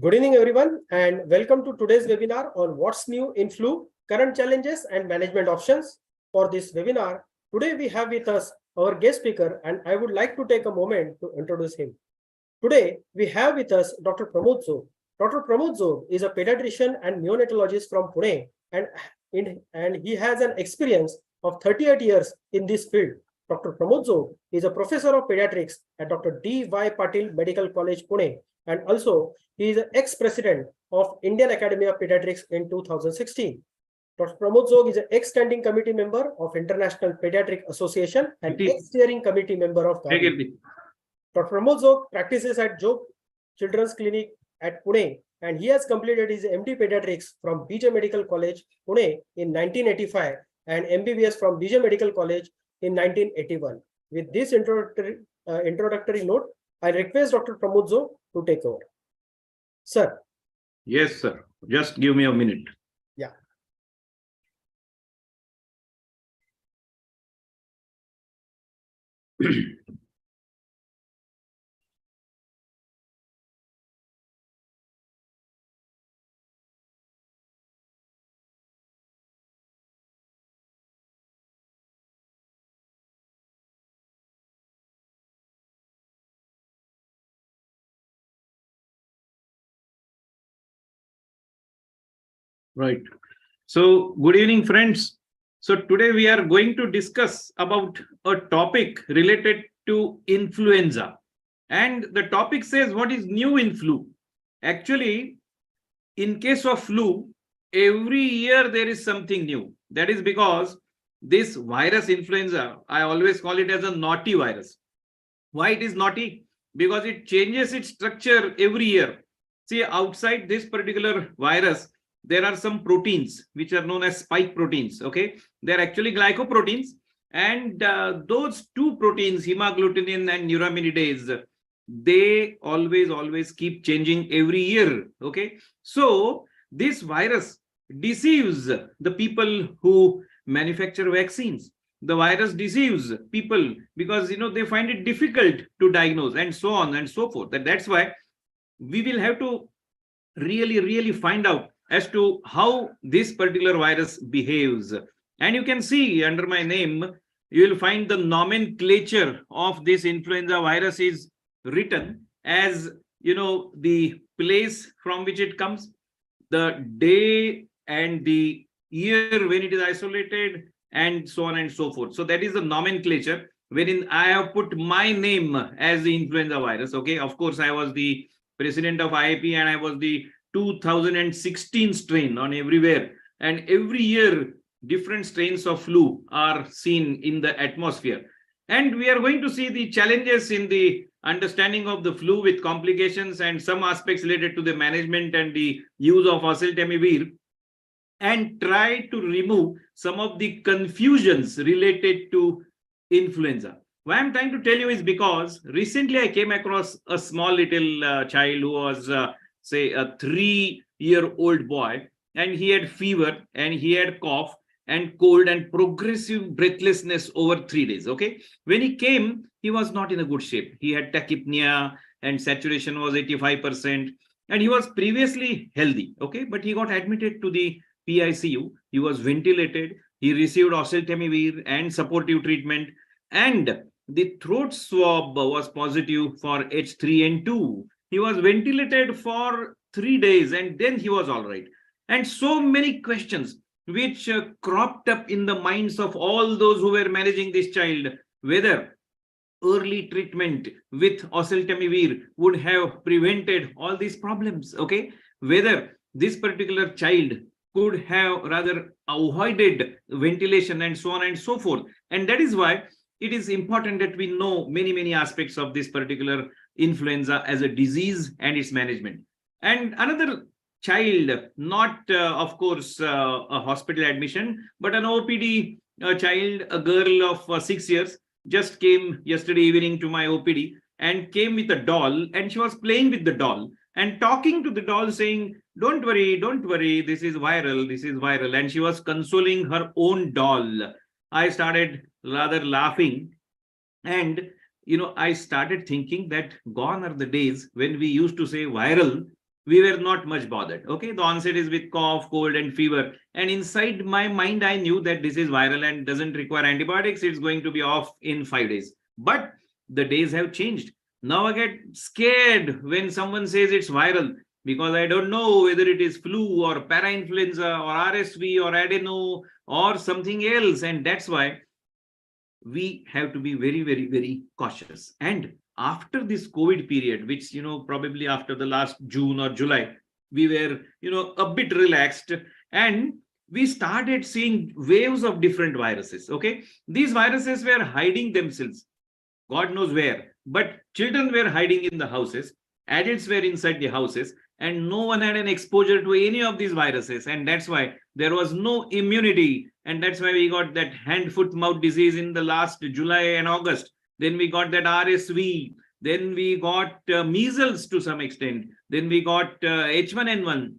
Good evening, everyone, and welcome to today's webinar on what's new in flu, current challenges and management options. For this webinar, today we have with us our guest speaker, and I would like to take a moment to introduce him. Today, we have with us Dr. Pramod Jog. Dr. Pramod Jog is a pediatrician and neonatologist from Pune, and he has an experience of 38 years in this field. Dr. Pramod Jog is a professor of pediatrics at Dr. D.Y. Patil Medical College, Pune, and also he is ex-president of Indian Academy of Pediatrics in 2016. Dr. Pramod Jog is an ex-standing committee member of International Pediatric Association and ex-steering committee member of Gavi. Dr. Pramod Jog practices at Jog Children's Clinic at Pune, and he has completed his MD Pediatrics from BJ Medical College, Pune in 1985 and MBBS from BJ Medical College in 1981. With this introductory note, I request Dr. Pramod Jog to take over. Sir. Yes, sir. Just give me a minute. Yeah. Right. So, good evening, friends. So, today we are going to discuss about a topic related to influenza. And the topic says, what is new in flu? Actually, in case of flu, every year there is something new. That is because this virus influenza, I always call it as a naughty virus. Why it is naughty? Because it changes its structure every year. See, outside this particular virus, there are some proteins which are known as spike proteins. Okay, they're actually glycoproteins, and those two proteins, hemagglutinin and neuraminidase, they always keep changing every year. Okay, so this virus deceives the people who manufacture vaccines. The virus deceives people because they find it difficult to diagnose, and so on and so forth. And that's why we will have to really find out as to how this particular virus behaves. And you can see under my name, you will find the nomenclature of this influenza virus is written as, the place from which it comes, the day and the year when it is isolated, and so on and so forth. So that is the nomenclature wherein I have put my name as the influenza virus. Okay, of course, I was the president of IIP and I was the 2016 strain on everywhere, and every year different strains of flu are seen in the atmosphere. And we are going to see the challenges in the understanding of the flu with complications and some aspects related to the management and the use of Oseltamivir, and try to remove some of the confusions related to influenza. Why I'm trying to tell you is because recently I came across a small little child who was say a 3-year-old boy, and he had fever and he had cough and cold and progressive breathlessness over 3 days. Okay, when he came, he was not in a good shape. He had tachypnea and saturation was 85%, and he was previously healthy. Okay, but he got admitted to the PICU. He was ventilated. He received Oseltamivir and supportive treatment, and the throat swab was positive for H3N2. He was ventilated for 3 days and then he was all right. And so many questions which cropped up in the minds of all those who were managing this child, whether early treatment with Oseltamivir would have prevented all these problems. Okay, whether this particular child could have rather avoided ventilation and so on and so forth. And that is why it is important that we know many aspects of this particular influenza as a disease and its management. And another child, not of course a hospital admission, but an OPD child, a girl of 6 years, just came yesterday evening to my OPD and came with a doll, and she was playing with the doll and talking to the doll saying, don't worry, this is viral. And she was consoling her own doll. I started rather laughing, and I started thinking that gone are the days when we used to say viral we were not much bothered. Okay, the onset is with cough, cold, and fever. And inside my mind, I knew that this is viral and doesn't require antibiotics. It's going to be off in 5 days. But the days have changed. Now I get scared when someone says it's viral because I don't know whether it is flu or parainfluenza or RSV or adeno or something else. And that's why we have to be very, very, very cautious. And after this COVID period, which, probably after the last June or July, we were, a bit relaxed and we started seeing waves of different viruses. Okay. These viruses were hiding themselves, God knows where, but children were hiding in the houses, adults were inside the houses, and no one had an exposure to any of these viruses. And that's why there was no immunity. And that's why we got that hand, foot, mouth disease in the last July and August. Then we got that RSV. Then we got measles to some extent. Then we got H1N1.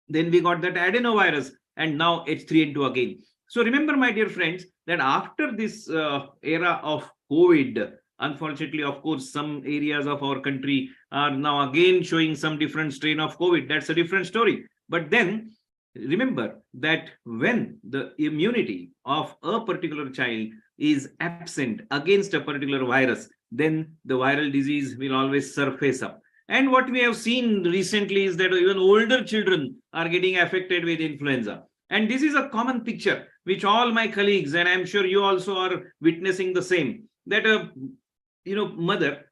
Then we got that adenovirus. And now H3N2 again. So remember, my dear friends, that after this era of COVID, unfortunately, of course, some areas of our country are now again showing some different strain of COVID. That's a different story. But then remember that when the immunity of a particular child is absent against a particular virus, then the viral disease will always surface up. And what we have seen recently is that even older children are getting affected with influenza. And this is a common picture, which all my colleagues, and I'm sure you also are witnessing the same, that a mother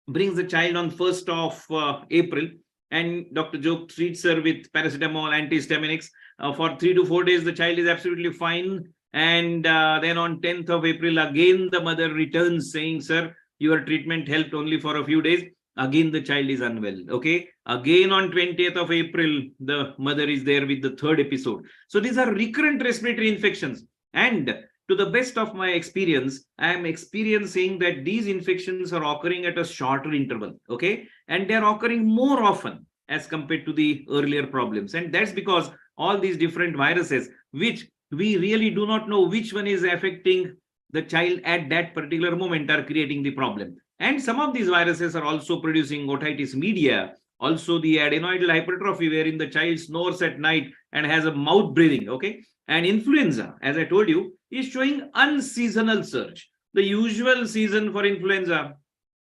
brings the child on 1st of April, and Dr. Jog treats her with paracetamol, antihistaminics. For 3 to 4 days, the child is absolutely fine. And then on 10th of April, again, the mother returns saying, sir, your treatment helped only for a few days. Again, the child is unwell. Okay. Again, on 20th of April, the mother is there with the 3rd episode. So these are recurrent respiratory infections. And to the best of my experience, I am experiencing that these infections are occurring at a shorter interval. Okay. And they're occurring more often as compared to the earlier problems. And that's because all these different viruses, which we really do not know which one is affecting the child at that particular moment, are creating the problem. And some of these viruses are also producing otitis media, also the adenoidal hypertrophy, wherein the child snores at night and has a mouth breathing. Okay. And influenza, as I told you, is showing unseasonal surge. The usual season for influenza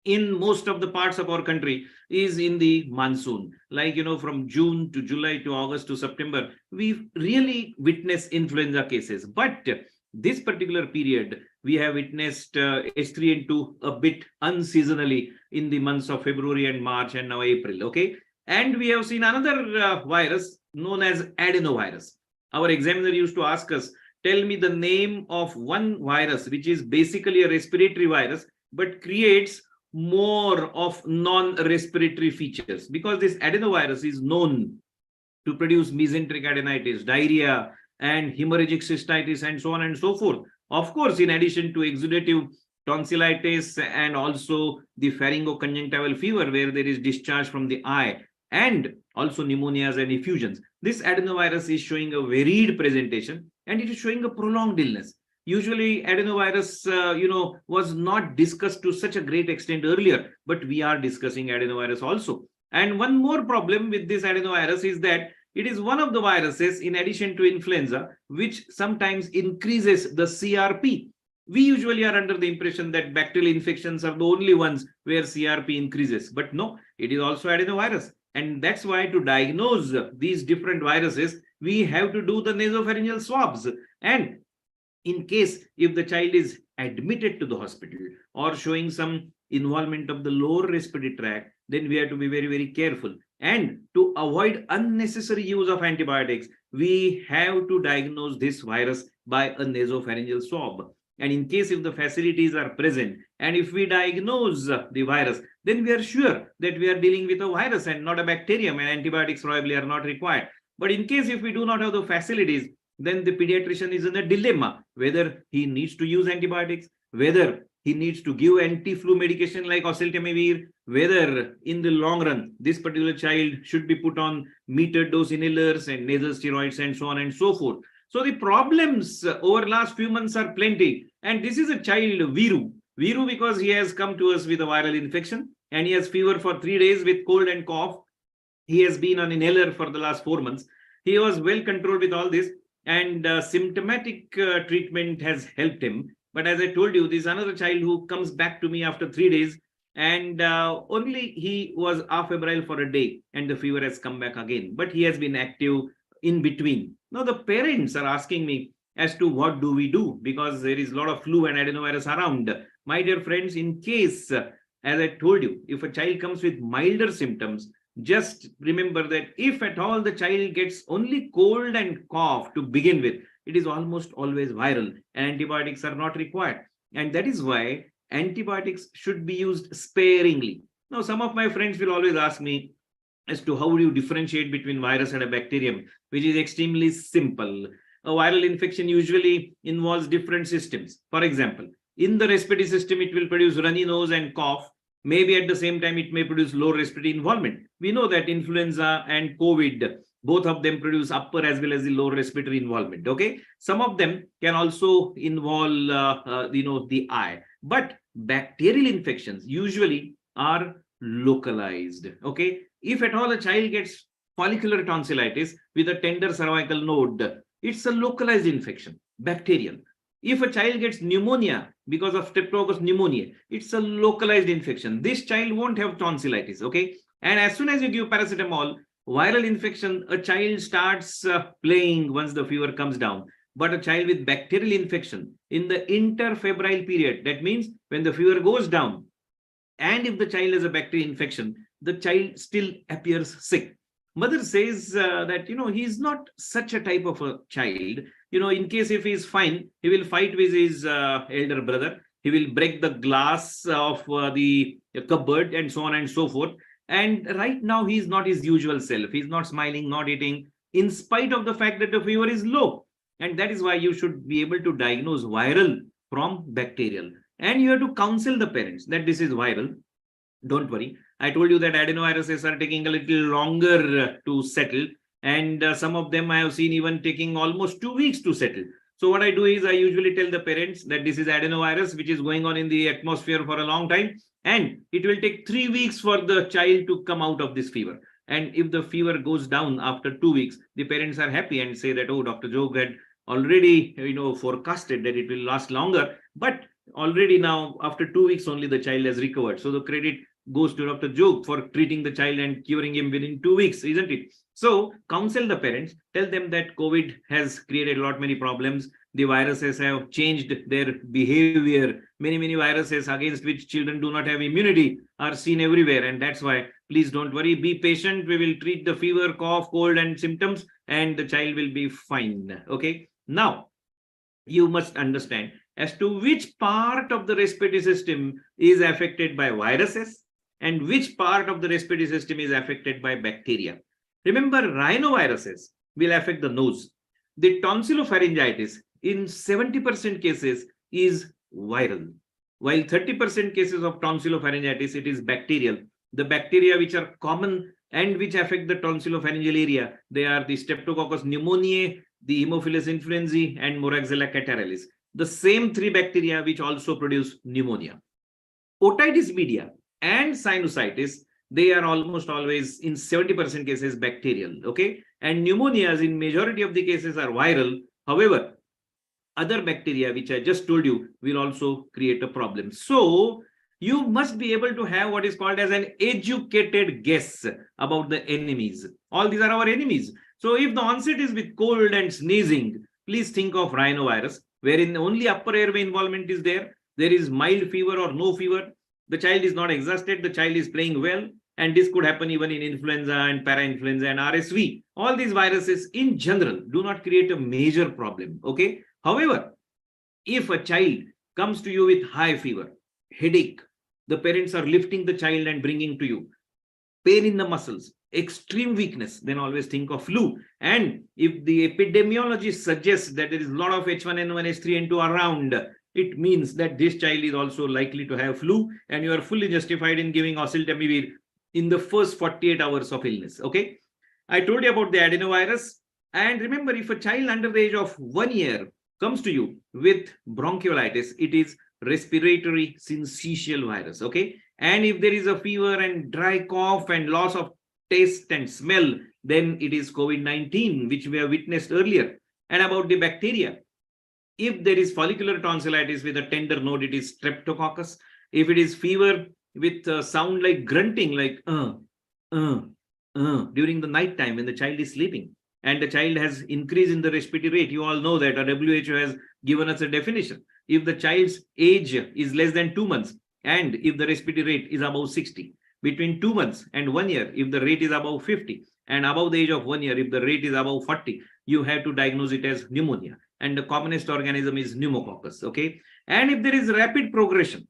in most of the parts of our country is in the monsoon. Like, from June to July to August to September, we really witness influenza cases. But this particular period, we have witnessed H3N2 a bit unseasonally in the months of February and March and now April. Okay. And we have seen another virus known as adenovirus. Our examiner used to ask us, tell me the name of one virus, which is basically a respiratory virus, but creates more of non-respiratory features, because this adenovirus is known to produce mesenteric adenitis, diarrhea, and hemorrhagic cystitis, and so on and so forth. Of course, in addition to exudative tonsillitis and also the pharyngoconjunctival fever, where there is discharge from the eye, and also pneumonias and effusions. This adenovirus is showing a varied presentation, and it is showing a prolonged illness. Usually adenovirus, was not discussed to such a great extent earlier, but we are discussing adenovirus also. And one more problem with this adenovirus is that it is one of the viruses, in addition to influenza, which sometimes increases the CRP. We usually are under the impression that bacterial infections are the only ones where CRP increases, but no, it is also adenovirus. And that's why to diagnose these different viruses, we have to do the nasopharyngeal swabs. And in case if the child is admitted to the hospital or showing some involvement of the lower respiratory tract, then we have to be very, very careful. And to avoid unnecessary use of antibiotics, we have to diagnose this virus by a nasopharyngeal swab. And in case if the facilities are present, and if we diagnose the virus, then we are sure that we are dealing with a virus and not a bacterium, and antibiotics probably are not required. But in case if we do not have the facilities, then the pediatrician is in a dilemma whether he needs to use antibiotics, whether he needs to give anti-flu medication like Oseltamivir, whether in the long run this particular child should be put on metered dose inhalers and nasal steroids and so on and so forth. So the problems over last few months are plenty. And this is a child, Viru. Viru, because he has come to us with a viral infection and he has fever for 3 days with cold and cough. He has been on inhaler for the last 4 months. He was well controlled with all this, and symptomatic treatment has helped him. But as I told you, there's another child who comes back to me after 3 days, and only he was afebrile for a day, and the fever has come back again. But he has been active in between. Now the parents are asking me as to what do we do, because there is a lot of flu and adenovirus around. My dear friends, in case, as I told you, if a child comes with milder symptoms, just remember that if at all the child gets only cold and cough to begin with, it is almost always viral, and antibiotics are not required. And that is why antibiotics should be used sparingly. Now, some of my friends will always ask me as to how do you differentiate between virus and a bacterium, which is extremely simple. A viral infection usually involves different systems. For example, in the respiratory system, it will produce runny nose and cough. Maybe at the same time, it may produce low respiratory involvement. We know that influenza and COVID, both of them produce upper as well as the low respiratory involvement. Okay, some of them can also involve, the eye. But bacterial infections usually are localized. Okay, if at all a child gets follicular tonsillitis with a tender cervical node, it's a localized infection, bacterial. If a child gets pneumonia because of streptococcus pneumoniae, it's a localized infection. This child won't have tonsillitis, okay? And as soon as you give paracetamol, viral infection, a child starts playing once the fever comes down. But a child with bacterial infection in the interfebrile period, that means when the fever goes down, and if the child has a bacterial infection, the child still appears sick. Mother says that, he's not such a type of a child. In case if he's fine, he will fight with his elder brother. He will break the glass of the cupboard and so on and so forth. And right now, he's not his usual self. He's not smiling, not eating, in spite of the fact that the fever is low. And that is why you should be able to diagnose viral from bacterial. And you have to counsel the parents that this is viral. Don't worry. I told you that adenoviruses are taking a little longer to settle. And some of them I have seen even taking almost 2 weeks to settle. So what I do is I usually tell the parents that this is adenovirus, which is going on in the atmosphere for a long time. And it will take 3 weeks for the child to come out of this fever. And if the fever goes down after 2 weeks, the parents are happy and say that, oh, Dr. Jog had already, forecasted that it will last longer. But already now, after 2 weeks only, the child has recovered. So the credit goes to Dr. Jog for treating the child and curing him within 2 weeks, isn't it? So counsel the parents, tell them that COVID has created many problems. The viruses have changed their behavior. Many viruses against which children do not have immunity are seen everywhere. And that's why, please don't worry, be patient. We will treat the fever, cough, cold and symptoms, and the child will be fine. Okay. Now, you must understand as to which part of the respiratory system is affected by viruses and which part of the respiratory system is affected by bacteria. Remember, rhinoviruses will affect the nose. The tonsillopharyngitis in 70% cases is viral, while 30% cases of tonsillopharyngitis, it is bacterial. The bacteria which are common and which affect the tonsillopharyngeal area, they are the Streptococcus pneumoniae, the Haemophilus influenzae, and Moraxella catarrhalis. The same 3 bacteria which also produce pneumonia. Otitis media and sinusitis, they are almost always in 70% cases bacterial, okay? And pneumonias in majority of the cases are viral. However, other bacteria which I just told you will also create a problem. So you must be able to have what is called as an educated guess about the enemies. All these are our enemies. So if the onset is with cold and sneezing, please think of rhinovirus, wherein only upper airway involvement is there. There is mild fever or no fever. The child is not exhausted. The child is playing well. And this could happen even in influenza and parainfluenza and RSV. All these viruses in general do not create a major problem. Okay. However, if a child comes to you with high fever, headache, the parents are lifting the child and bringing to you, pain in the muscles, extreme weakness, then always think of flu. And if the epidemiology suggests that there is a lot of H1N1, H3N2 around, it means that this child is also likely to have flu, and you are fully justified in giving Oseltamivir in the first 48 hours of illness. Okay. I told you about the adenovirus. And remember, if a child under the age of 1 year comes to you with bronchiolitis, it is respiratory syncytial virus. Okay. And if there is a fever and dry cough and loss of taste and smell, then it is COVID-19, which we have witnessed earlier. And about the bacteria, if there is follicular tonsillitis with a tender node, it is streptococcus. If it is fever with sound like grunting, like during the night time when the child is sleeping, and the child has increase in the respiratory rate, you all know that a WHO has given us a definition. If the child's age is less than 2 months, and if the respiratory rate is above 60, between 2 months and 1 year, if the rate is above 50, and above the age of 1 year, if the rate is above 40, you have to diagnose it as pneumonia. And the commonest organism is pneumococcus. Okay. And if there is rapid progression,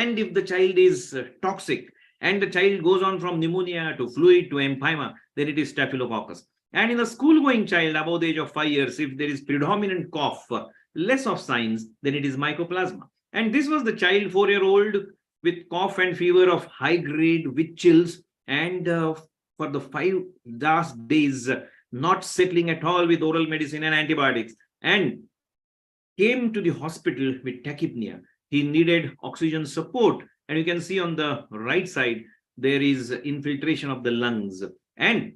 and if the child is toxic, and the child goes on from pneumonia to fluid to empyema, then it is staphylococcus. And in a school-going child above the age of 5 years, if there is predominant cough, less of signs, then it is mycoplasma. And this was the child, 4-year-old, with cough and fever of high grade with chills, and for the 5 last days, not settling at all with oral medicine and antibiotics, and came to the hospital with tachypnea. He needed oxygen support. And you can see on the right side, there is infiltration of the lungs. And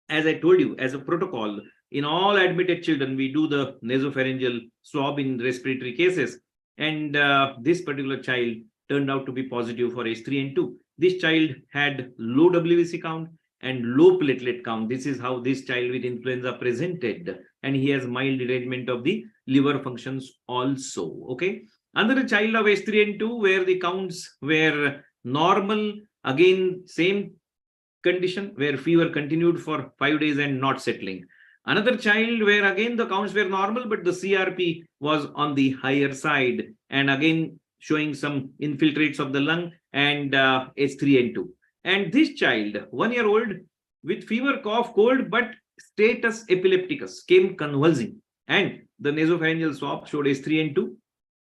as I told you, as a protocol, in all admitted children, we do the nasopharyngeal swab in respiratory cases. And this particular child turned out to be positive for H3N2. This child had low WBC count and low platelet count. This is how this child with influenza presented. And he has mild derangement of the liver functions also. Okay. Another child of H3N2 where the counts were normal. Again, same condition where fever continued for 5 days and not settling. Another child where again the counts were normal, but the CRP was on the higher side, and again showing some infiltrates of the lung and H3N2. And this child, 1-year-old with fever, cough, cold, but status epilepticus, came convulsing, and the nasopharyngeal swab showed H3N2,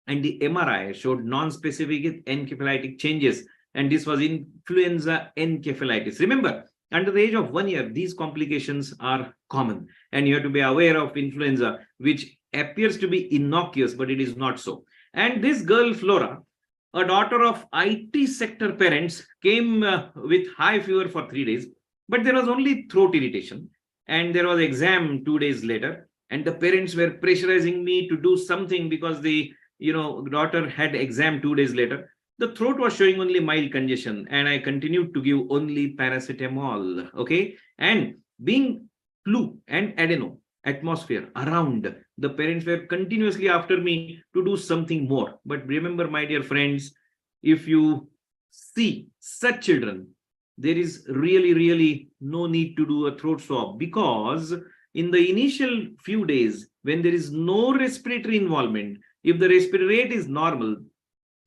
and the MRI showed non-specific encephalitic changes. And this was influenza encephalitis. Remember, under the age of 1 year, these complications are common. And you have to be aware of influenza, which appears to be innocuous, but it is not so. And this girl, Flora, a daughter of IT sector parents, came with high fever for 3 days, but there was only throat irritation. And there was exam 2 days later. And the parents were pressurizing me to do something because the daughter had exam 2 days later. The throat was showing only mild congestion, and I continued to give only paracetamol. Okay. And being flu and adeno atmosphere around, the parents were continuously after me to do something more. But remember, my dear friends, if you see such children, there is really no need to do a throat swab, because in the initial few days, when there is no respiratory involvement, if the respiratory rate is normal,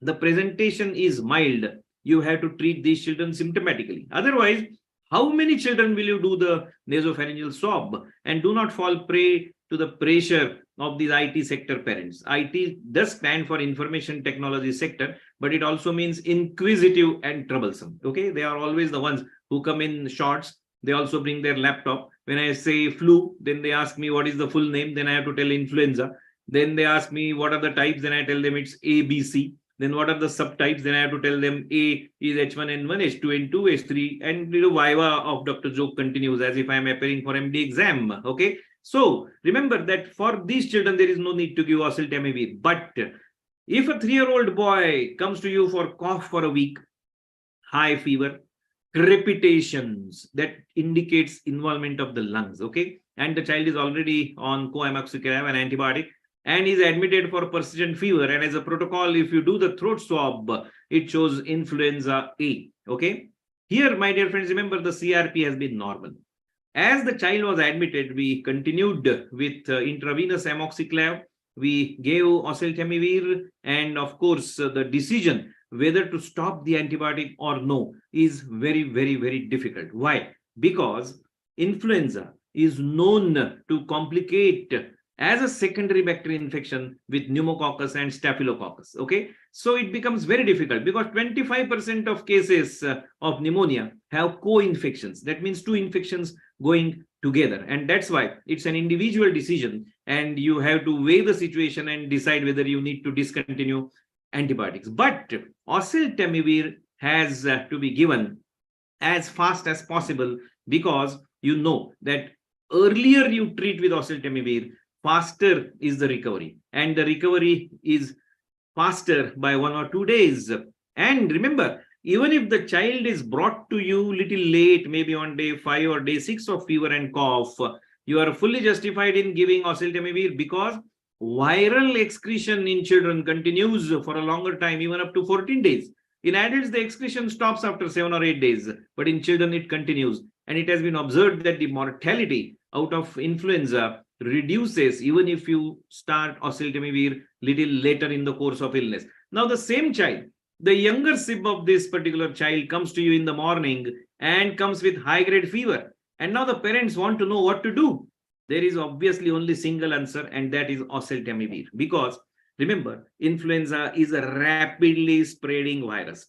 the presentation is mild, you have to treat these children symptomatically. Otherwise, how many children will you do the nasopharyngeal swab? And do not fall prey to the pressure of these IT sector parents. IT does stand for information technology sector, but it also means inquisitive and troublesome. Okay, they are always the ones who come in shorts. They also bring their laptop. When I say flu, then they ask me what is the full name. Then I have to tell influenza. Then they ask me what are the types. Then I tell them it's A, B, C. Then what are the subtypes? Then I have to tell them A is H1N1, H2N2, H3, and Viva of Dr. Jog continues as if I am appearing for MD exam. Okay. So remember that for these children, there is no need to give Oseltamivir. But if a 3-year-old boy comes to you for cough for a week, high fever, crepitations, that indicates involvement of the lungs. Okay. And the child is already on coamoxiclav, an antibiotic, and is admitted for persistent fever. And as a protocol, if you do the throat swab, it shows influenza A. Okay. Here, my dear friends, remember the CRP has been normal. As the child was admitted, we continued with intravenous amoxiclav. We gave Oseltamivir, and of course, the decision whether to stop the antibiotic or no is very difficult. Why? Because influenza is known to complicate as a secondary bacterial infection with pneumococcus and staphylococcus. Okay, so it becomes very difficult because 25% of cases of pneumonia have co-infections. That means 2 infections going together, and that's why it's an individual decision, and you have to weigh the situation and decide whether you need to discontinue antibiotics. But Oseltamivir has to be given as fast as possible, because you know that earlier you treat with oseltamivir, faster is the recovery, and the recovery is faster by 1 or 2 days. And remember, even if the child is brought to you little late, maybe on day 5 or day 6 of fever and cough, you are fully justified in giving oseltamivir, because viral excretion in children continues for a longer time, even up to 14 days. In adults, the excretion stops after 7 or 8 days, but in children, it continues. And it has been observed that the mortality out of influenza reduces even if you start oseltamivir little later in the course of illness. Now, the same child, the younger sib of this particular child, comes to you in the morning and comes with high-grade fever. And now the parents want to know what to do. There is obviously only single answer, and that is oseltamivir. Because remember, influenza is a rapidly spreading virus.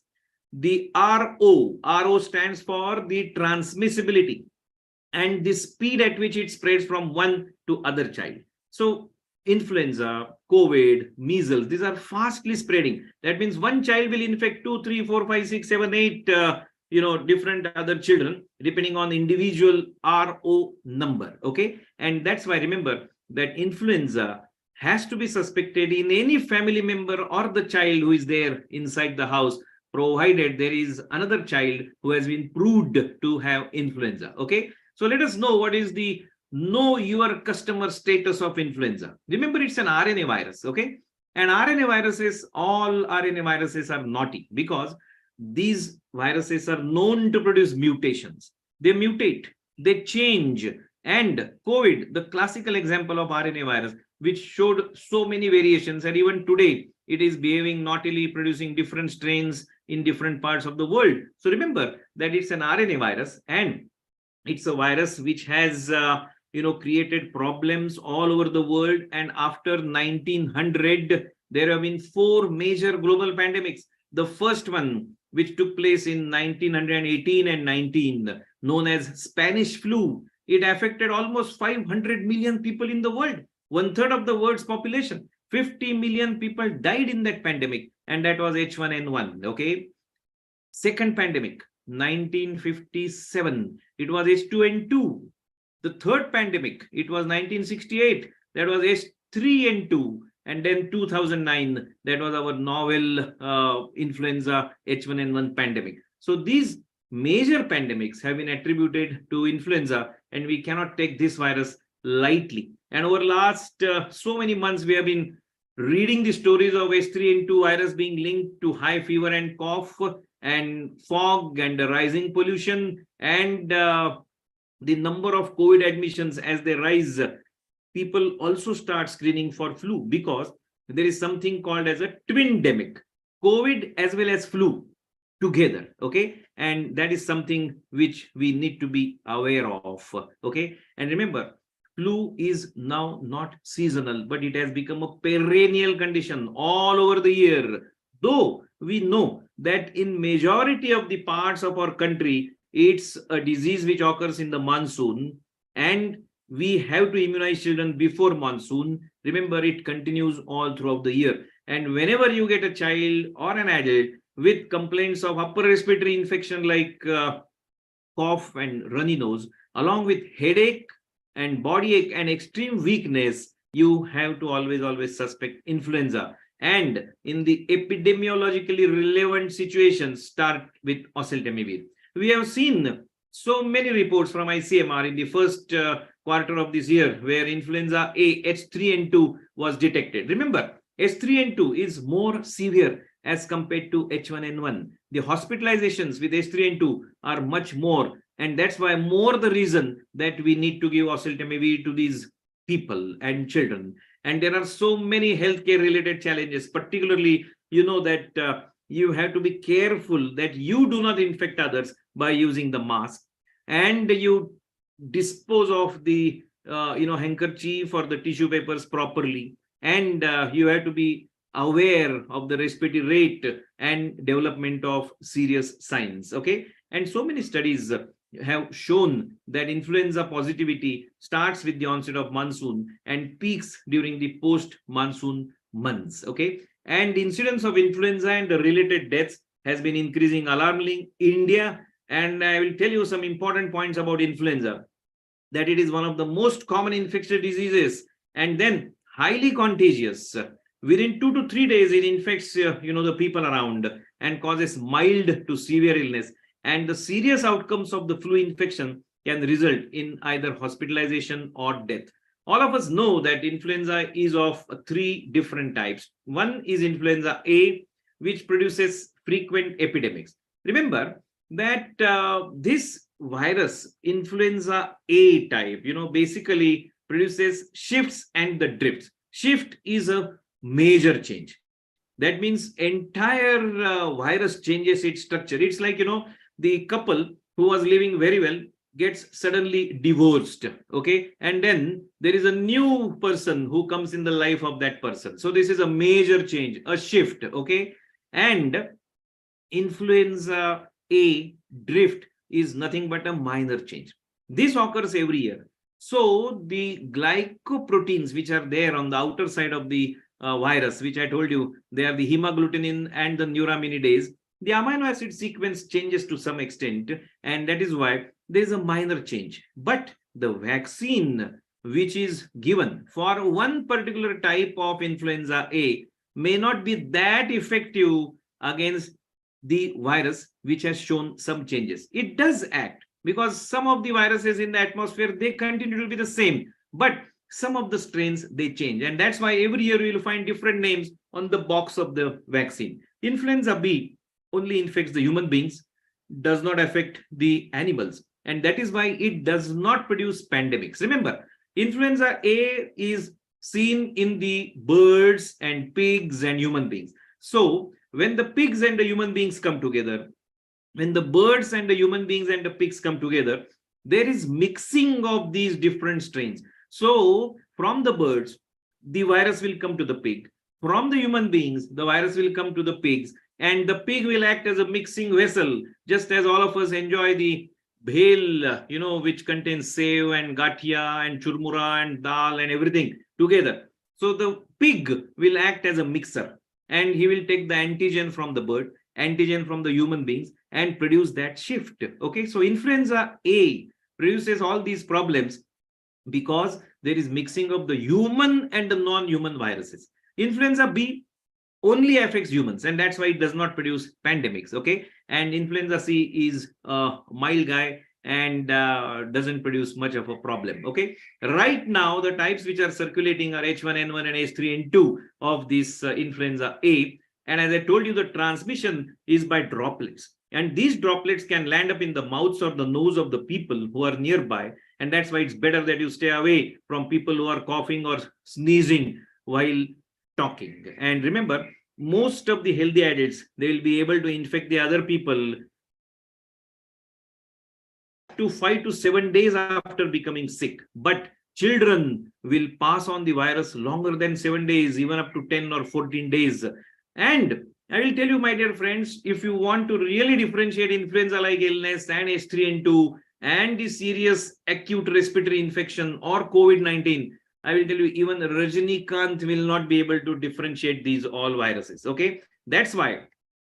The RO stands for the transmissibility and the speed at which it spreads from one to other child. So influenza, COVID, measles, these are fastly spreading. That means one child will infect 2, 3, 4, 5, 6, 7, 8, different other children, depending on individual RO number. Okay. And that's why remember that influenza has to be suspected in any family member or the child who is there inside the house, provided there is another child who has been proved to have influenza. Okay. So let us know what is the know your customer status of influenza. Remember, it's an RNA virus. Okay. And RNA viruses, all RNA viruses are naughty, because these viruses are known to produce mutations. They mutate, they change. And COVID, the classical example of RNA virus, which showed so many variations, and even today it is behaving naughtily, producing different strains in different parts of the world. So remember that it's an RNA virus, and it's a virus which has created problems all over the world. And after 1900, there have been 4 major global pandemics. The first one, which took place in 1918 and 19, known as Spanish flu, it affected almost 500 million people in the world, 1/3 of the world's population. 50 million people died in that pandemic, and that was H1N1. Okay. Second pandemic, 1957, it was H2N2. The third pandemic, it was 1968, that was H3N2. And then 2009, that was our novel influenza H1N1 pandemic. So these major pandemics have been attributed to influenza, and we cannot take this virus lightly. And over last so many months, we have been reading the stories of H3N2 virus being linked to high fever and cough and fog and rising pollution, and the number of COVID admissions as they rise. People also start screening for flu, because there is something called as a twindemic, COVID as well as flu together. Okay. And that is something which we need to be aware of. Okay. And remember, flu is now not seasonal, but it has become a perennial condition all over the year. Though we know that in majority of the parts of our country, it's a disease which occurs in the monsoon, and we have to immunize children before monsoon. Remember, it continues all throughout the year. And whenever you get a child or an adult with complaints of upper respiratory infection like cough and runny nose, along with headache and body ache and extreme weakness, you have to always suspect influenza. And in the epidemiologically relevant situations, start with oseltamivir. We have seen so many reports from ICMR in the first quarter of this year where influenza A H3N2 was detected. Remember, H3N2 is more severe as compared to H1N1. The hospitalizations with H3N2 are much more, and that's why more the reason that we need to give oseltamivir to these people and children. And there are so many healthcare related challenges, particularly, that you have to be careful that you do not infect others by using the mask, and you dispose of the handkerchief or the tissue papers properly, and you have to be aware of the respiratory rate and development of serious signs. Okay. And so many studies have shown that influenza positivity starts with the onset of monsoon and peaks during the post-monsoon months. Okay. And the incidence of influenza and the related deaths has been increasing alarmingly. India And I will tell you some important points about influenza, that it is one of the most common infectious diseases and then highly contagious. Within 2 to 3 days, it infects the people around and causes mild to severe illness. And the serious outcomes of the flu infection can result in either hospitalization or death. All of us know that influenza is of 3 different types. One is influenza A, which produces frequent epidemics. Remember that this virus, influenza A type, basically produces shifts and the drifts. Shift is a major change. That means entire virus changes its structure. It's like, the couple who was living very well gets suddenly divorced, okay? And then there is a new person who comes in the life of that person. So this is a major change, a shift, okay? And influenza A drift is nothing but a minor change. This occurs every year. So the glycoproteins which are there on the outer side of the virus, which I told you, they are the hemagglutinin and the neuraminidase. The amino acid sequence changes to some extent, and that is why there is a minor change. But the vaccine which is given for one particular type of influenza A may not be that effective against the virus which has shown some changes. It does act because some of the viruses in the atmosphere, they continue to be the same, but some of the strains, they change. And that's why every year you will find different names on the box of the vaccine. Influenza B only infects the human beings, does not affect the animals. And that is why it does not produce pandemics. Remember, influenza A is seen in the birds and pigs and human beings. So when the pigs and the human beings come together, when the birds and the human beings and the pigs come together, there is mixing of these different strains. So from the birds, the virus will come to the pig. From the human beings, the virus will come to the pigs, and the pig will act as a mixing vessel, just as all of us enjoy the bhel, which contains sev and gathia and churmura and dal and everything together. So the pig will act as a mixer, and he will take the antigen from the bird, antigen from the human beings, and produce that shift. Okay, so influenza A produces all these problems because there is mixing of the human and the non-human viruses. Influenza B only affects humans, and that's why it does not produce pandemics. Okay, and influenza C is a mild guy and doesn't produce much of a problem. Okay, right now the types which are circulating are H1N1 and H3N2 of this influenza A. And as I told you, the transmission is by droplets. And these droplets can land up in the mouths or the nose of the people who are nearby. And that's why it's better that you stay away from people who are coughing or sneezing while talking. And remember, most of the healthy adults, they will be able to infect the other people to 5 to 7 days after becoming sick. But children will pass on the virus longer than 7 days, even up to 10 or 14 days. And I will tell you, my dear friends, if you want to really differentiate influenza-like illness and H3N2 and the serious acute respiratory infection or COVID-19, I will tell you, even Rajinikanth will not be able to differentiate these all viruses. Okay, that's why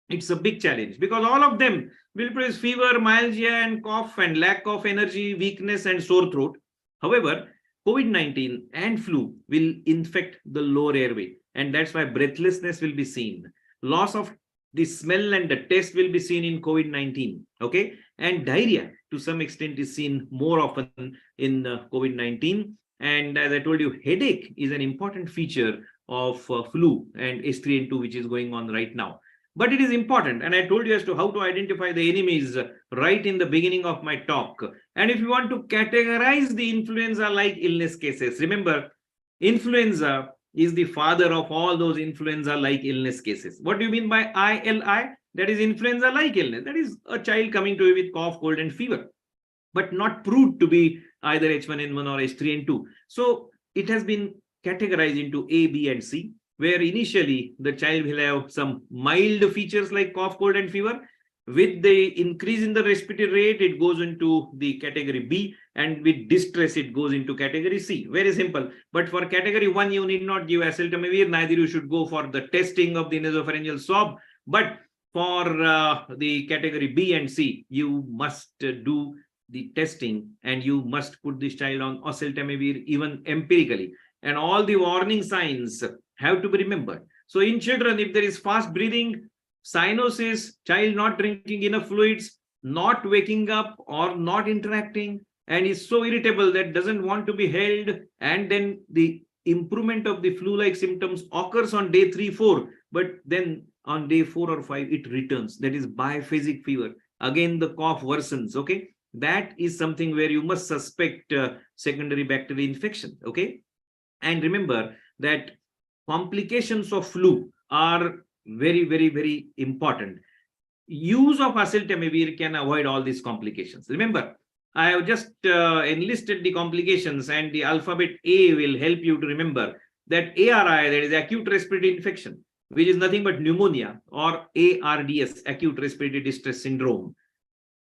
it's a big challenge, because all of them will produce fever, myalgia, and cough, and lack of energy, weakness, and sore throat. However, COVID-19 and flu will infect the lower airway, and that's why breathlessness will be seen. Loss of the smell and the taste will be seen in COVID-19. Okay, and diarrhea to some extent is seen more often in COVID-19. And as I told you, headache is an important feature of flu and H3N2, which is going on right now. But it is important, and I told you as to how to identify the enemies right in the beginning of my talk. And if you want to categorize the influenza-like illness cases, remember, influenza is the father of all those influenza-like illness cases. What do you mean by ILI? That is influenza-like illness. That is a child coming to you with cough, cold, and fever, but not proved to be either H1N1 or H3N2. So it has been categorized into A, B, and C, where initially the child will have some mild features like cough, cold, and fever. With the increase in the respiratory rate, it goes into the category B, and with distress, it goes into category C. Very simple. But for category 1, you need not give Oseltamivir, neither you should go for the testing of the nasopharyngeal swab. But for the category B and C, you must do the testing and you must put this child on Oseltamivir even empirically. And all the warning signs have to be remembered. So in children, if there is fast breathing, cyanosis, child not drinking enough fluids, not waking up or not interacting, and is so irritable that doesn't want to be held, and then the improvement of the flu-like symptoms occurs on day 3, 4, but then on day 4 or 5, it returns. That is biphasic fever. Again, the cough worsens, okay? That is something where you must suspect secondary bacterial infection, okay? And remember that complications of flu are very, very, very important. Use of Oseltamivir can avoid all these complications. Remember, I have just enlisted the complications, and the alphabet A will help you to remember that ARI, that is acute respiratory infection, which is nothing but pneumonia, or ARDS, acute respiratory distress syndrome.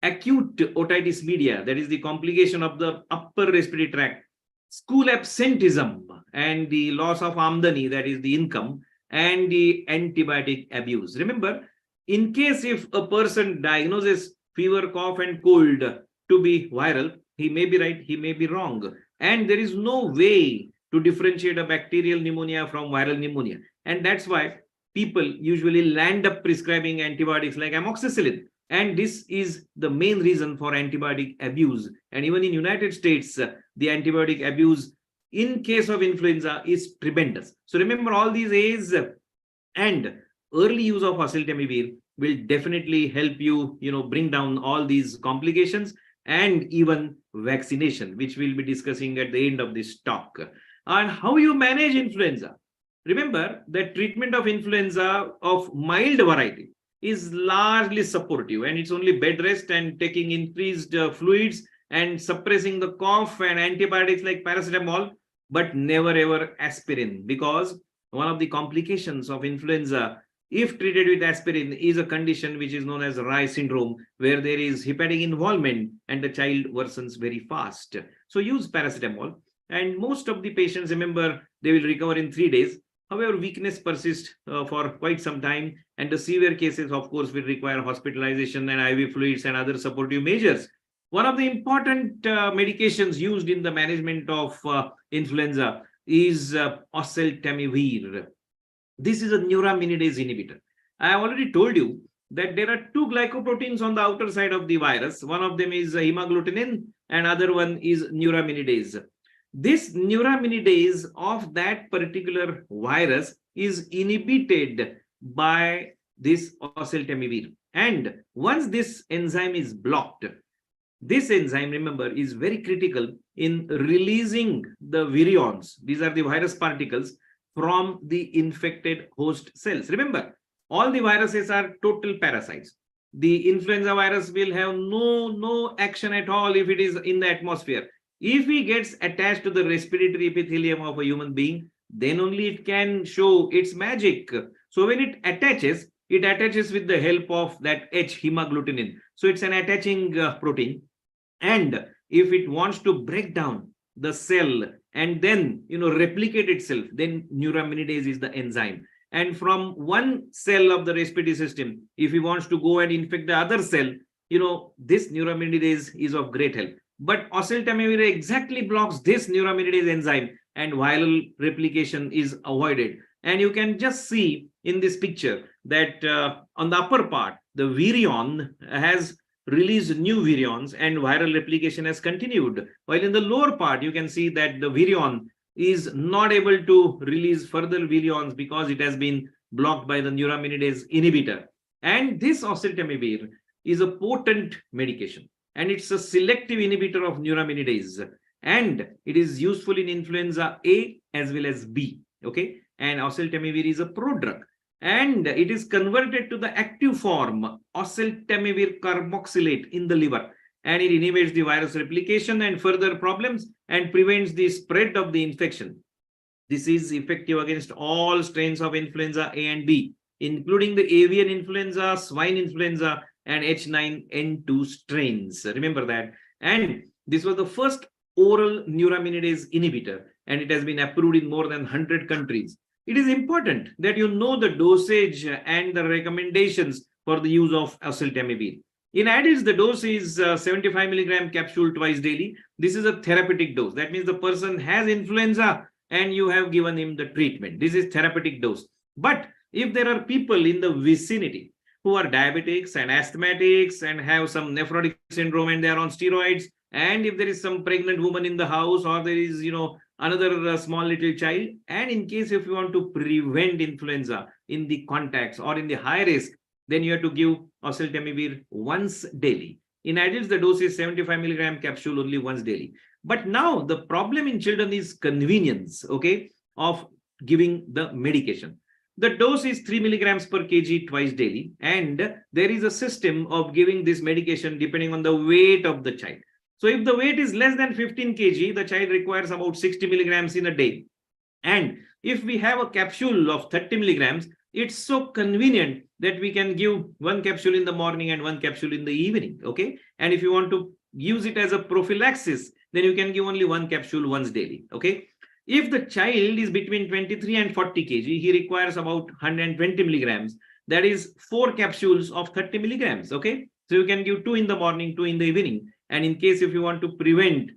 Acute otitis media, that is the complication of the upper respiratory tract. School absenteeism and the loss of amdani, that is the income, and the antibiotic abuse. Remember, in case if a person diagnoses fever, cough, and cold to be viral, he may be right, he may be wrong. And there is no way to differentiate a bacterial pneumonia from viral pneumonia. And that's why people usually land up prescribing antibiotics like amoxicillin. And this is the main reason for antibiotic abuse. And even in United States, the antibiotic abuse in case of influenza is tremendous. So remember all these A's, and early use of Oseltamivir will definitely help you, bring down all these complications, and even vaccination, which we'll be discussing at the end of this talk. And how you manage influenza. Remember that treatment of influenza of mild variety is largely supportive, and it's only bed rest and taking increased fluids and suppressing the cough and antibiotics like paracetamol, but never ever aspirin, because one of the complications of influenza, if treated with aspirin, is a condition which is known as Rye syndrome, where there is hepatic involvement and the child worsens very fast. So use paracetamol, and most of the patients, remember, they will recover in 3 days. However, weakness persists for quite some time, and the severe cases, of course, will require hospitalization and IV fluids and other supportive measures. One of the important medications used in the management of influenza is Oseltamivir. This is a neuraminidase inhibitor. I have already told you that there are 2 glycoproteins on the outer side of the virus. One of them is hemagglutinin, and other one is neuraminidase. This neuraminidase of that particular virus is inhibited by this Oseltamivir. And once this enzyme is blocked, this enzyme, remember, is very critical in releasing the virions. These are the virus particles from the infected host cells. Remember, all the viruses are total parasites. The influenza virus will have no action at all if it is in the atmosphere. If it gets attached to the respiratory epithelium of a human being, then only it can show its magic. So when it attaches with the help of that H, hemagglutinin. So it's an attaching protein. And if it wants to break down the cell and then replicate itself, then neuraminidase is the enzyme. And from one cell of the respiratory system, if he wants to go and infect the other cell, this neuraminidase is of great help. But Oseltamivir exactly blocks this neuraminidase enzyme, and viral replication is avoided. And you can just see in this picture that on the upper part, the virion has released new virions and viral replication has continued. While in the lower part, you can see that the virion is not able to release further virions because it has been blocked by the neuraminidase inhibitor. And this Oseltamivir is a potent medication, and it's a selective inhibitor of neuraminidase, and it is useful in influenza A as well as B. Okay, and Oseltamivir is a prodrug, and it is converted to the active form Oseltamivir carboxylate in the liver, and it inhibits the virus replication and further problems and prevents the spread of the infection. This is effective against all strains of influenza A and B, including the avian influenza, swine influenza, and H9N2 strains. Remember that. And this was the first oral neuraminidase inhibitor, and it has been approved in more than 100 countries. It is important that you know the dosage and the recommendations for the use of oseltamivir. In adults, the dose is 75 milligram capsule twice daily. This is a therapeutic dose. That means the person has influenza and you have given him the treatment. This is therapeutic dose. But if there are people in the vicinity who are diabetics and asthmatics and have some nephrotic syndrome and they are on steroids, and if there is some pregnant woman in the house, or there is, another small little child, and in case if you want to prevent influenza in the contacts or in the high risk, then you have to give oseltamivir once daily. In adults, the dose is 75 milligram capsule only once daily. But now the problem in children is convenience, okay, of giving the medication. The dose is 3 milligrams per kg twice daily, and there is a system of giving this medication depending on the weight of the child. So if the weight is less than 15 kg, the child requires about 60 milligrams in a day. And if we have a capsule of 30 milligrams, it's so convenient that we can give one capsule in the morning and one capsule in the evening, okay? And if you want to use it as a prophylaxis, then you can give only one capsule once daily, okay? If the child is between 23 and 40 kg, he requires about 120 milligrams. That is 4 capsules of 30 milligrams, okay? So you can give 2 in the morning, 2 in the evening. And in case if you want to prevent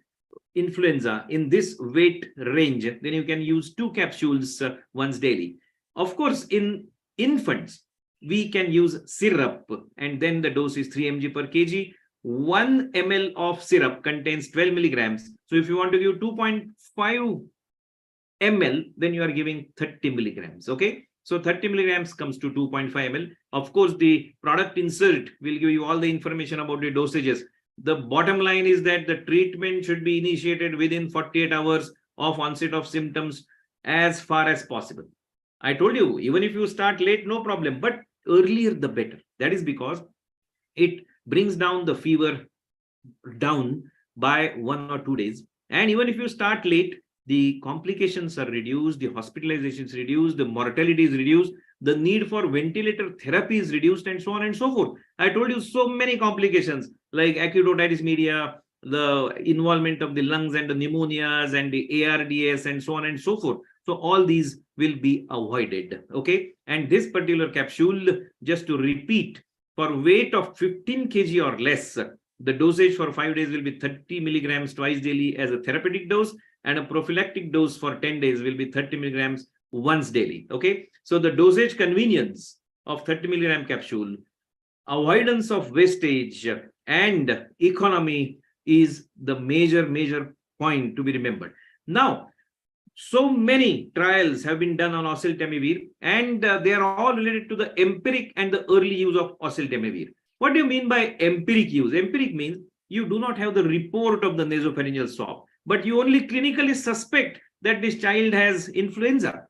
influenza in this weight range, then you can use 2 capsules once daily. Of course, in infants, we can use syrup, and then the dose is 3 mg per kg. 1 ml of syrup contains 12 milligrams. So if you want to give 2.5 ml, then you are giving 30 milligrams, okay? So 30 milligrams comes to 2.5 ml. Of course, the product insert will give you all the information about the dosages. The bottom line is that the treatment should be initiated within 48 hours of onset of symptoms as far as possible. I told you, even if you start late, no problem, but earlier the better. That is because it brings down the fever down by 1 or 2 days. And even if you start late, the complications are reduced, the hospitalizations reduced, the mortality is reduced, the need for ventilator therapy is reduced, and so on and so forth. I told you so many complications like acute otitis media, the involvement of the lungs and the pneumonias and the ARDS and so on and so forth. So all these will be avoided, okay? And this particular capsule, just to repeat, for weight of 15 kg or less, the dosage for 5 days will be 30 milligrams twice daily as a therapeutic dose, and a prophylactic dose for 10 days will be 30 milligrams once daily, okay? So the dosage convenience of 30 milligram capsule, avoidance of wastage, and economy is the major point to be remembered. Now, so many trials have been done on oseltamivir, and they are all related to the empiric and the early use of oseltamivir. What do you mean by empiric use? Empiric means you do not have the report of the nasopharyngeal swab, but you only clinically suspect that this child has influenza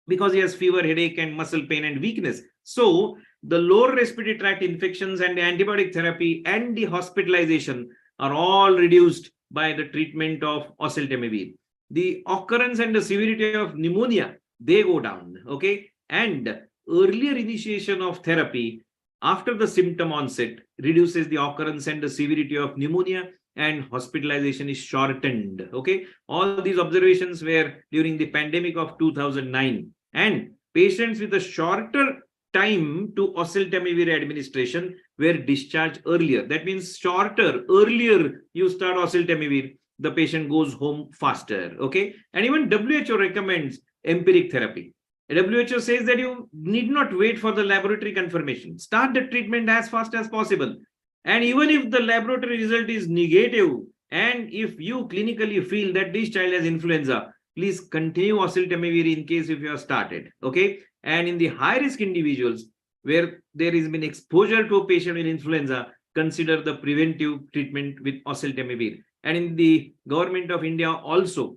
because he has fever, headache, and muscle pain and weakness. So the lower respiratory tract infections and the antibiotic therapy and the hospitalization are all reduced by the treatment of oseltamivir. The occurrence and the severity of pneumonia, they go down, okay? And earlier initiation of therapy after the symptom onset reduces the occurrence and the severity of pneumonia, and hospitalization is shortened, okay? All these observations were during the pandemic of 2009, and patients with a shorter time to oseltamivir administration were discharged earlier. That means earlier you start oseltamivir, the patient goes home faster, okay? And even WHO recommends empiric therapy. WHO says that you need not wait for the laboratory confirmation. Start the treatment as fast as possible. And even if the laboratory result is negative, and if you clinically feel that this child has influenza, please continue oseltamivir in case if you have started, okay? And in the high-risk individuals where there has been exposure to a patient with influenza, consider the preventive treatment with oseltamivir. And in the government of India also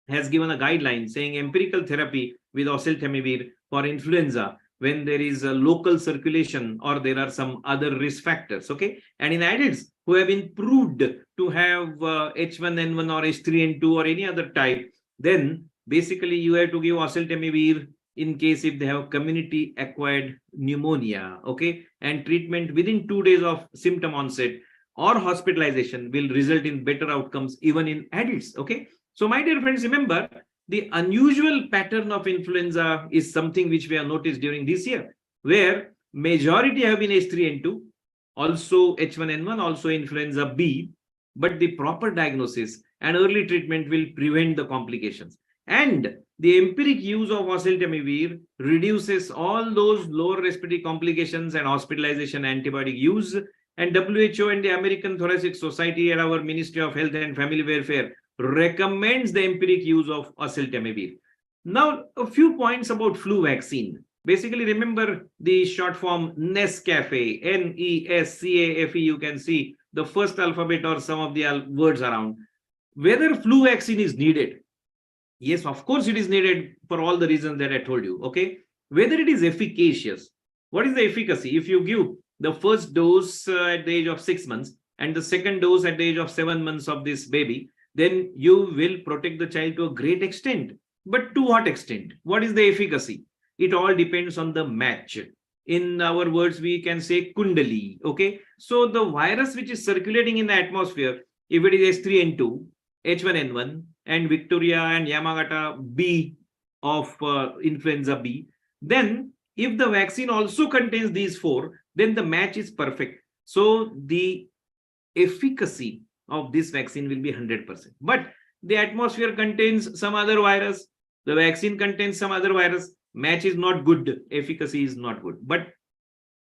has given a guideline saying empirical therapy with oseltamivir for influenza when there is a local circulation or there are some other risk factors, okay? And in adults who have been proved to have H1N1 or H3N2 or any other type, then basically you have to give oseltamivir in case if they have community acquired pneumonia, okay? And treatment within 2 days of symptom onset or hospitalization will result in better outcomes even in adults, okay? So my dear friends, remember, the unusual pattern of influenza is something which we have noticed during this year, where majority have been H3N2, also H1N1, also influenza B, but the proper diagnosis and early treatment will prevent the complications. And the empiric use of Oseltamivir reduces all those lower respiratory complications and hospitalization antibiotic use. And WHO and the American Thoracic Society and our Ministry of Health and Family Welfare recommends the empiric use of Oseltamivir. Now, a few points about flu vaccine. Basically, remember the short form Nescafe, Nescafe. You can see the first alphabet or some of the words around. Whether flu vaccine is needed. Yes, of course, it is needed for all the reasons that I told you. Okay. Whether it is efficacious. What is the efficacy? If you give the first dose at the age of 6 months and the second dose at the age of 7 months of this baby, then you will protect the child to a great extent. But to what extent? What is the efficacy? It all depends on the match. In our words, we can say kundali. Okay. So the virus which is circulating in the atmosphere, if it is H3N2, H1N1, and Victoria and Yamagata B of influenza B, then if the vaccine also contains these four, then the match is perfect. So the efficacy of this vaccine will be 100%. But the atmosphere contains some other virus, the vaccine contains some other virus, match is not good, efficacy is not good. But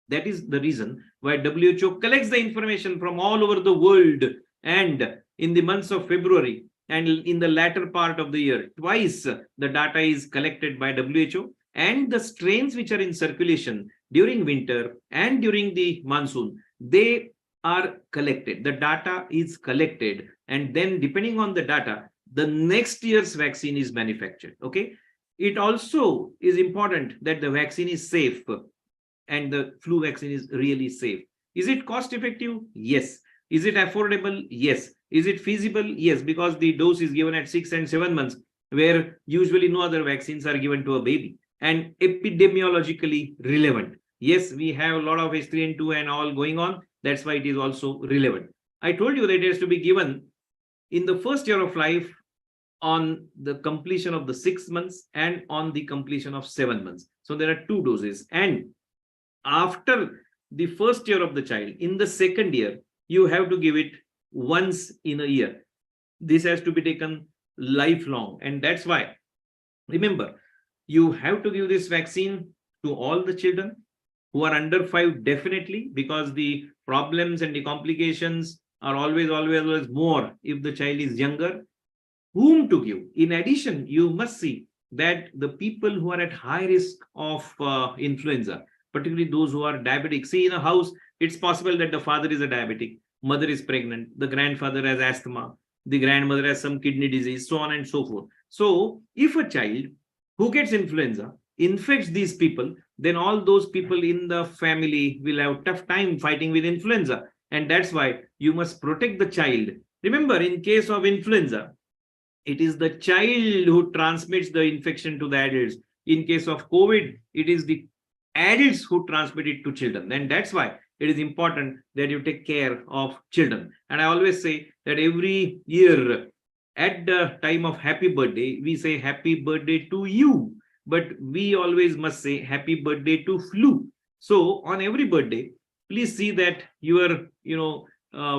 that is the reason why WHO collects the information from all over the world, and in the months of February and in the latter part of the year, twice the data is collected by WHO, and the strains which are in circulation during winter and during the monsoon, they are collected. The data is collected, and then depending on the data, the next year's vaccine is manufactured. Okay. It also is important that the vaccine is safe, and the flu vaccine is really safe. Is it cost effective? Yes. Is it affordable? Yes. Is it feasible? Yes, because the dose is given at 6 and 7 months, where usually no other vaccines are given to a baby, and epidemiologically relevant. Yes, we have a lot of H3N2 and all going on. That's why it is also relevant. I told you that it has to be given in the first year of life, on the completion of the 6 months and on the completion of 7 months. So there are 2 doses. And after the first year of the child, in the second year, you have to give it once in a year. This has to be taken lifelong. And that's why, remember, you have to give this vaccine to all the children who are under 5, definitely, because the problems and the complications are always more if the child is younger. Whom to give? In addition, you must see that the people who are at high risk of influenza, particularly those who are diabetic. See, in a house, it's possible that the father is a diabetic, mother is pregnant, the grandfather has asthma, the grandmother has some kidney disease, so on and so forth. So if a child who gets influenza infects these people, then all those people in the family will have tough time fighting with influenza. And that's why you must protect the child. Remember, in case of influenza, it is the child who transmits the infection to the adults. In case of COVID, it is the adults who transmit it to children. And that's why it is important that you take care of children. And I always say that every year at the time of happy birthday, we say happy birthday to you. But we always must say happy birthday to flu. So on every birthday, please see that your,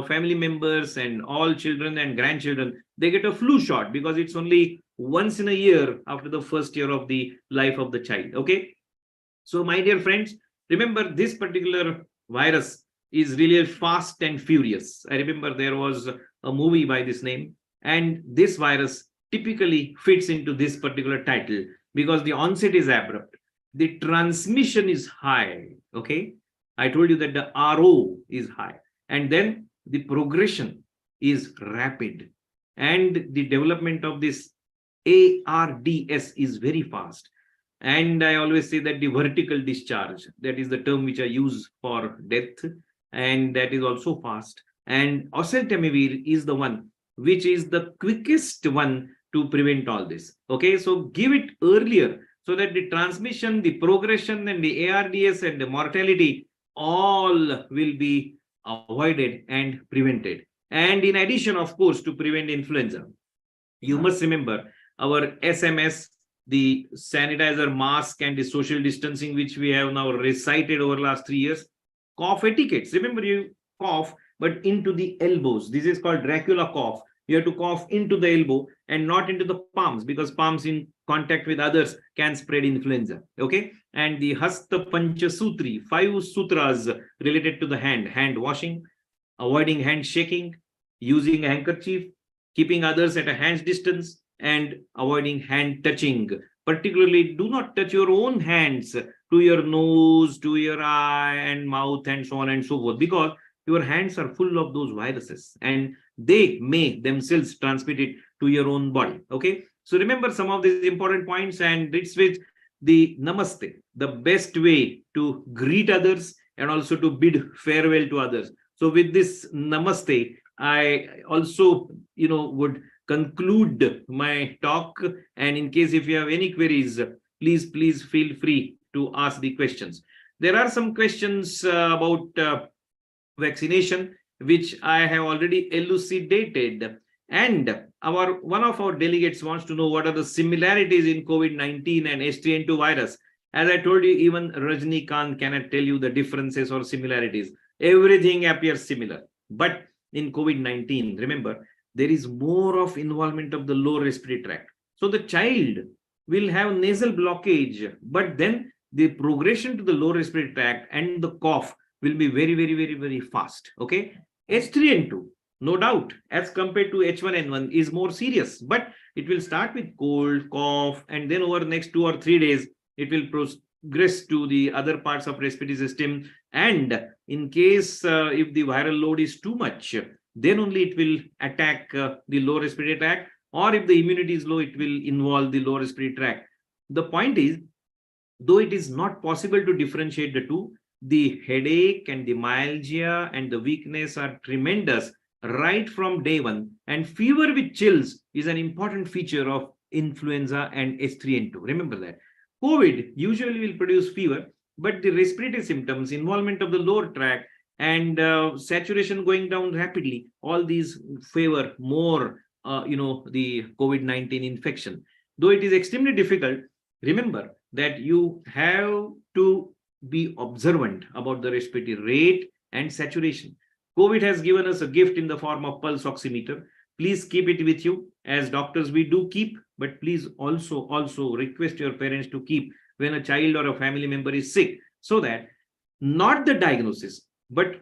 family members and all children and grandchildren, they get a flu shot, because it's only once in a year after the first year of the life of the child. Okay. So my dear friends, remember, this particular virus is really fast and furious. I remember there was a movie by this name, and this virus typically fits into this particular title because the onset is abrupt. The transmission is high. Okay. I told you that the RO is high, and then the progression is rapid, and the development of this ARDS is very fast. And I always say that the vertical discharge, that is the term which I use for death, and that is also fast. And Oseltamivir is the one which is the quickest one to prevent all this. Okay, so give it earlier so that the transmission, the progression, and the ARDS and the mortality all will be avoided and prevented. And in addition, of course, to prevent influenza, you must remember our SMS the sanitizer, mask, and the social distancing, which we have now recited over the last 3 years. Cough etiquettes. Remember, you cough, but into the elbows. This is called Dracula cough. You have to cough into the elbow and not into the palms, because palms in contact with others can spread influenza. Okay. And the Hasta Pancha Sutri, 5 sutras related to the hand washing, avoiding hand shaking, using a handkerchief, keeping others at a hand's distance, and avoiding hand touching. Particularly, do not touch your own hands to your nose, to your eye and mouth, and so on and so forth, because your hands are full of those viruses and they may themselves transmit it to your own body. Okay. So remember some of these important points, and it's with the namaste, the best way to greet others and also to bid farewell to others. So with this namaste, I also, would conclude my talk. And in case if you have any queries, please feel free to ask the questions. There are some questions about vaccination, which I have already elucidated. And one of our delegates wants to know what are the similarities in COVID-19 and H3N2 virus. As I told you, even Rajnikant cannot tell you the differences or similarities. Everything appears similar. But in COVID-19, remember, there is more of involvement of the lower respiratory tract. So the child will have nasal blockage, but then the progression to the lower respiratory tract and the cough will be very fast. Okay. H3N2, no doubt, as compared to H1N1, is more serious, but it will start with cold, cough, and then over the next 2 or 3 days, it will progress to the other parts of respiratory system. And in case if the viral load is too much, then only it will attack the lower respiratory tract, or if the immunity is low, it will involve the lower respiratory tract. The point is, though it is not possible to differentiate the two, the headache and the myalgia and the weakness are tremendous right from day one. And fever with chills is an important feature of influenza and H3N2. Remember that. COVID usually will produce fever, but the respiratory symptoms, involvement of the lower tract, and saturation going down rapidly, all these favor more, the COVID-19 infection. Though it is extremely difficult, remember that you have to be observant about the respiratory rate and saturation. COVID has given us a gift in the form of pulse oximeter. Please keep it with you. As doctors, we do keep, but please also request your parents to keep when a child or a family member is sick, so that not the diagnosis, but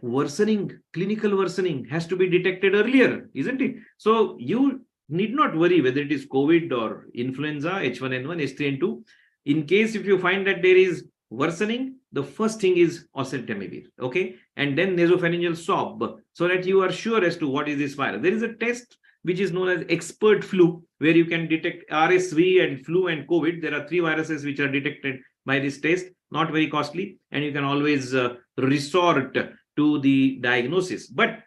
clinical worsening has to be detected earlier, isn't it? So you need not worry whether it is COVID or influenza, H1N1, H3N2. In case if you find that there is worsening, the first thing is Oseltamivir, okay? And then nasopharyngeal swab, so that you are sure as to what is this virus. There is a test which is known as expert flu, where you can detect RSV and flu and COVID. There are 3 viruses which are detected by this test, not very costly, and you can always resort to the diagnosis. But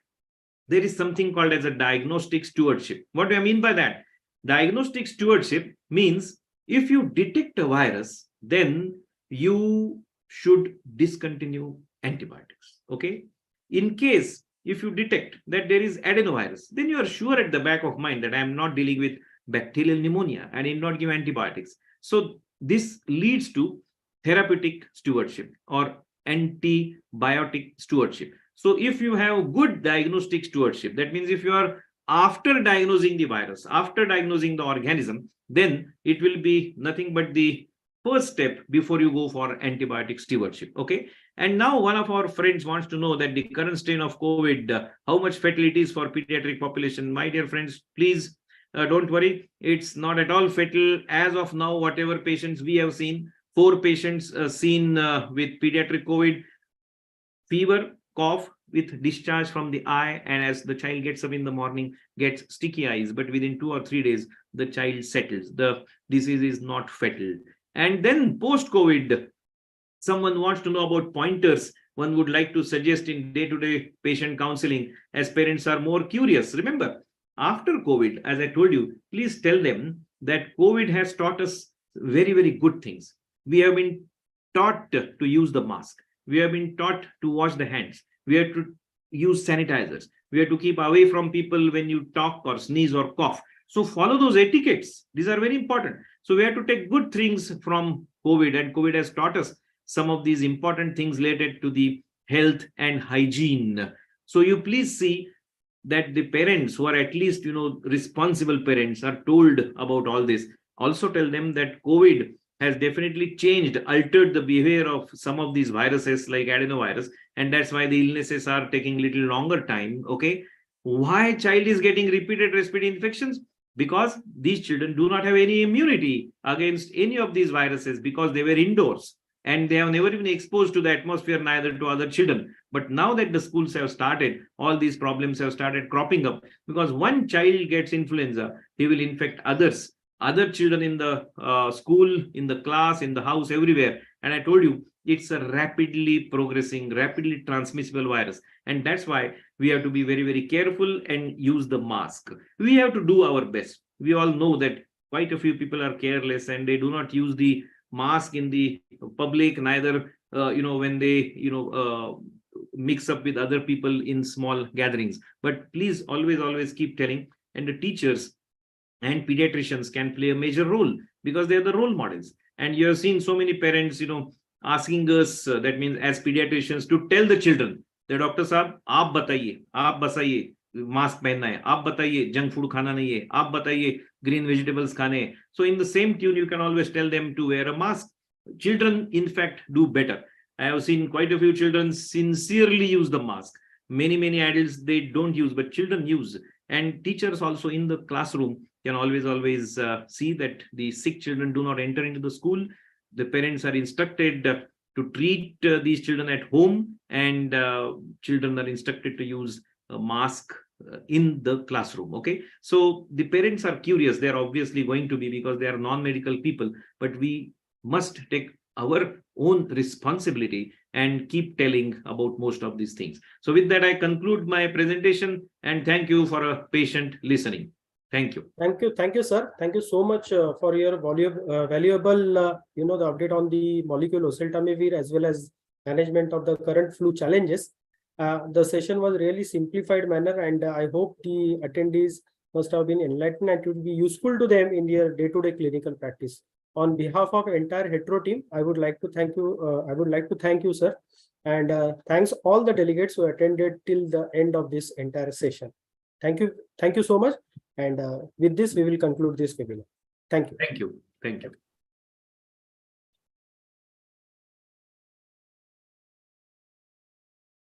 there is something called as a diagnostic stewardship. What do I mean by that? Diagnostic stewardship means if you detect a virus, then you should discontinue antibiotics. Okay. In case if you detect that there is adenovirus, then you are sure at the back of mind that I am not dealing with bacterial pneumonia and need not give antibiotics. So this leads to therapeutic stewardship or antibiotic stewardship. So if you have good diagnostic stewardship, that means if you are after diagnosing the virus, after diagnosing the organism, then it will be nothing but the first step before you go for antibiotic stewardship. Okay. And now one of our friends wants to know that the current strain of COVID, how much fatality is for pediatric population. My dear friends, please don't worry. It's not at all fatal. As of now, whatever patients we have seen, 4 patients seen with pediatric COVID, fever, cough with discharge from the eye, and as the child gets up in the morning, gets sticky eyes, but within 2 or 3 days, the child settles. The disease is not fatal. And then post-COVID, someone wants to know about pointers one would like to suggest in day-to-day patient counseling, as parents are more curious. Remember, after COVID, as I told you, please tell them that COVID has taught us very good things. We have been taught to use the mask. We have been taught to wash the hands. We have to use sanitizers. We have to keep away from people when you talk or sneeze or cough. So follow those etiquettes. These are very important. So we have to take good things from COVID, and COVID has taught us some of these important things related to the health and hygiene. So you please see that the parents who are at least, responsible parents are told about all this. Also tell them that COVID has definitely changed, altered the behavior of some of these viruses like adenovirus, and that's why the illnesses are taking little longer time. Okay, why child is getting repeated respiratory infections? Because these children do not have any immunity against any of these viruses because they were indoors and they have never been exposed to the atmosphere, neither to other children. But now that the schools have started, all these problems have started cropping up, because one child gets influenza, he will infect others, other children in the school, in the class, in the house, everywhere. And I told you, it's a rapidly progressing, rapidly transmissible virus. And that's why we have to be very, very careful and use the mask. We have to do our best. We all know that quite a few people are careless and they do not use the mask in the public, neither when they mix up with other people in small gatherings. But please always keep telling, and the teachers and pediatricians can play a major role because they're the role models. And you have seen so many parents asking us, that means as pediatricians, to tell the children that doctor साहब आप बताइए, आप बताइए mask पहनना है, आप बताइए junk food खाना नहीं है, आप बताइए green vegetables खाने हैं. So in the same tune, you can always tell them to wear a mask. Children, in fact, do better. I have seen quite a few children sincerely use the mask. Many adults, they don't use, but children use. And teachers also in the classroom can always see that the sick children do not enter into the school. The parents are instructed to treat these children at home, and children are instructed to use a mask in the classroom. Okay, so the parents are curious. They are obviously going to be, because they are non-medical people, but we must take our own responsibility and keep telling about most of these things. So with that, I conclude my presentation, and thank you for a patient listening. Thank you. Thank you, sir. Thank you so much for your valuable, the update on the molecule Oseltamivir as well as management of the current flu challenges. The session was really simplified manner, and I hope the attendees must have been enlightened and it will be useful to them in their day-to-day clinical practice. On behalf of entire hetero team, I would like to thank you, sir, and thanks all the delegates who attended till the end of this entire session. Thank you so much. And with this, we will conclude this webinar. Thank you. Thank you.